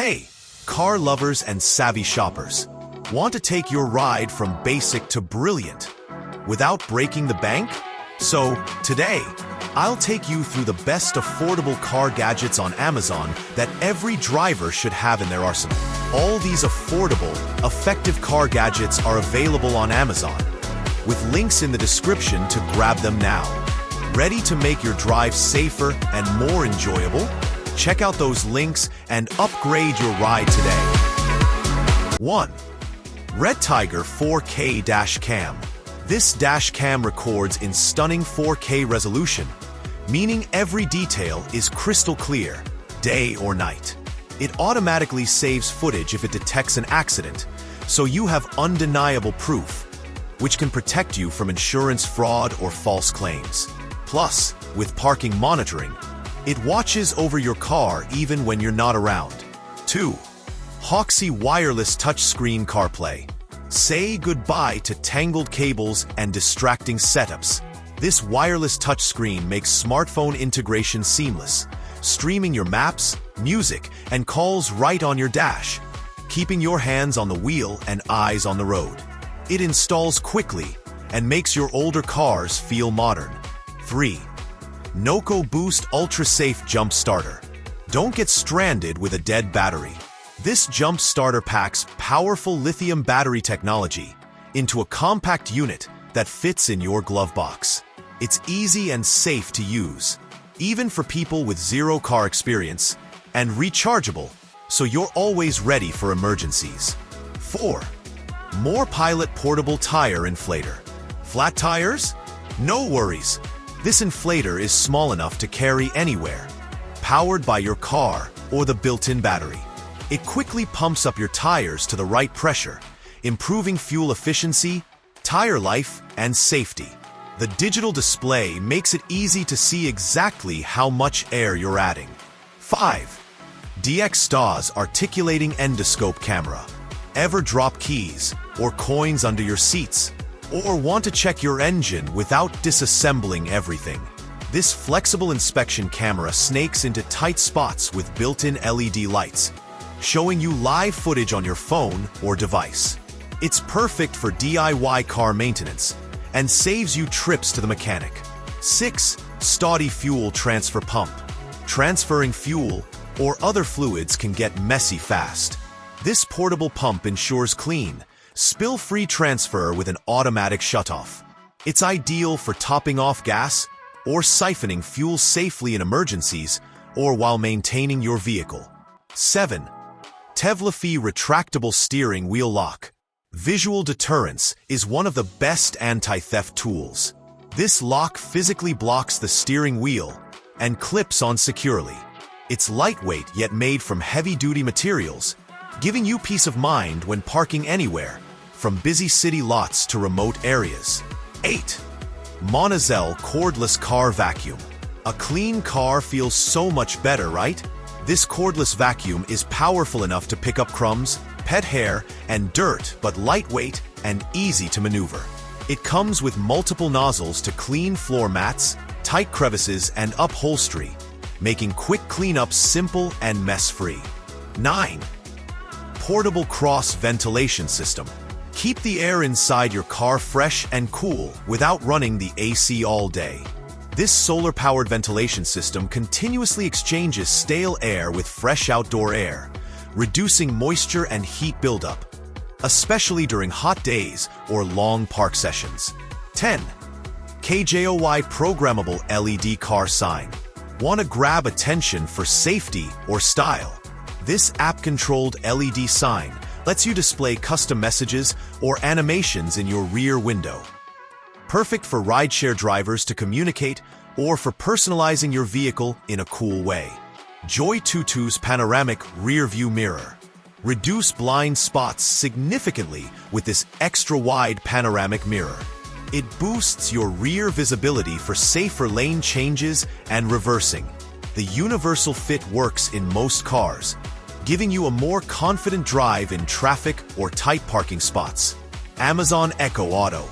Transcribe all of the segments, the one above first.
Hey, car lovers and savvy shoppers. Want to take your ride from basic to brilliant without breaking the bank? So, today, I'll take you through the best affordable car gadgets on Amazon that every driver should have in their arsenal. All these affordable, effective car gadgets are available on Amazon, with links in the description to grab them now. Ready to make your drive safer and more enjoyable? Check out those links and upgrade your ride today. 1. Redtiger 4K Dash Cam. This dash cam records in stunning 4K resolution, meaning every detail is crystal clear, day or night. It automatically saves footage if it detects an accident, so you have undeniable proof, which can protect you from insurance fraud or false claims. Plus, with parking monitoring, it watches over your car even when you're not around. 2. Hoxie Wireless Touchscreen CarPlay. Say goodbye to tangled cables and distracting setups. This wireless touchscreen makes smartphone integration seamless, streaming your maps, music, and calls right on your dash, keeping your hands on the wheel and eyes on the road. It installs quickly and makes your older cars feel modern. 3. NOCO Boost Ultra Safe Jump Starter. Don't get stranded with a dead battery. This jump starter packs powerful lithium battery technology into a compact unit that fits in your glove box. It's easy and safe to use, even for people with zero car experience, and rechargeable, so you're always ready for emergencies. 4. More Pilot Portable Tire Inflator. Flat tires? No worries. This inflator is small enough to carry anywhere, powered by your car or the built-in battery. It quickly pumps up your tires to the right pressure, improving fuel efficiency, tire life, and safety. The digital display makes it easy to see exactly how much air you're adding. 5. DXSTA's Articulating Endoscope Camera. Ever drop keys or coins under your seats? Or want to check your engine without disassembling everything? This flexible inspection camera snakes into tight spots with built-in LED lights, showing you live footage on your phone or device. It's perfect for DIY car maintenance and saves you trips to the mechanic. 6. Staudy Fuel Transfer Pump. Transferring fuel or other fluids can get messy fast. This portable pump ensures clean, spill-free transfer with an automatic shutoff. It's ideal for topping off gas or siphoning fuel safely in emergencies or while maintaining your vehicle. 7. Tevlafy Retractable Steering Wheel Lock. Visual deterrence is one of the best anti-theft tools. This lock physically blocks the steering wheel and clips on securely. It's lightweight yet made from heavy-duty materials, giving you peace of mind when parking anywhere, from busy city lots to remote areas. 8. Monozell Cordless Car Vacuum. A clean car feels so much better, right? This cordless vacuum is powerful enough to pick up crumbs, pet hair, and dirt, but lightweight and easy to maneuver. It comes with multiple nozzles to clean floor mats, tight crevices, and upholstery, making quick cleanup simple and mess-free. 9. Portable Cross Ventilation System. Keep the air inside your car fresh and cool without running the AC all day. This solar-powered ventilation system continuously exchanges stale air with fresh outdoor air, reducing moisture and heat buildup, especially during hot days or long park sessions. 10. KJOY Programmable LED Car Sign. Want to grab attention for safety or style? This app-controlled LED sign lets you display custom messages or animations in your rear window. Perfect for rideshare drivers to communicate or for personalizing your vehicle in a cool way. Joy 22's Panoramic Rearview Mirror. Reduce blind spots significantly with this extra-wide panoramic mirror. It boosts your rear visibility for safer lane changes and reversing. The universal fit works in most cars, giving you a more confident drive in traffic or tight parking spots. Amazon Echo Auto.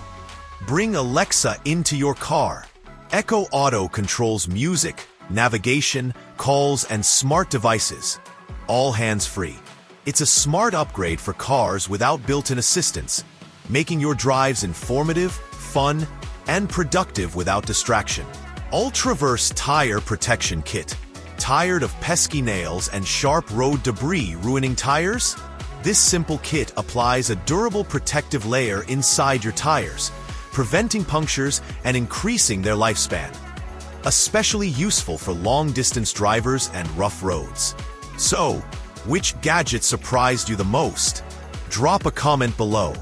Bring Alexa into your car. Echo Auto controls music, navigation, calls, and smart devices, all hands-free. It's a smart upgrade for cars without built-in assistance, making your drives informative, fun, and productive without distraction. Ultraverse Tire Protection Kit. Tired of pesky nails and sharp road debris ruining tires? This simple kit applies a durable protective layer inside your tires, preventing punctures and increasing their lifespan. Especially useful for long-distance drivers and rough roads. So, which gadget surprised you the most? Drop a comment below.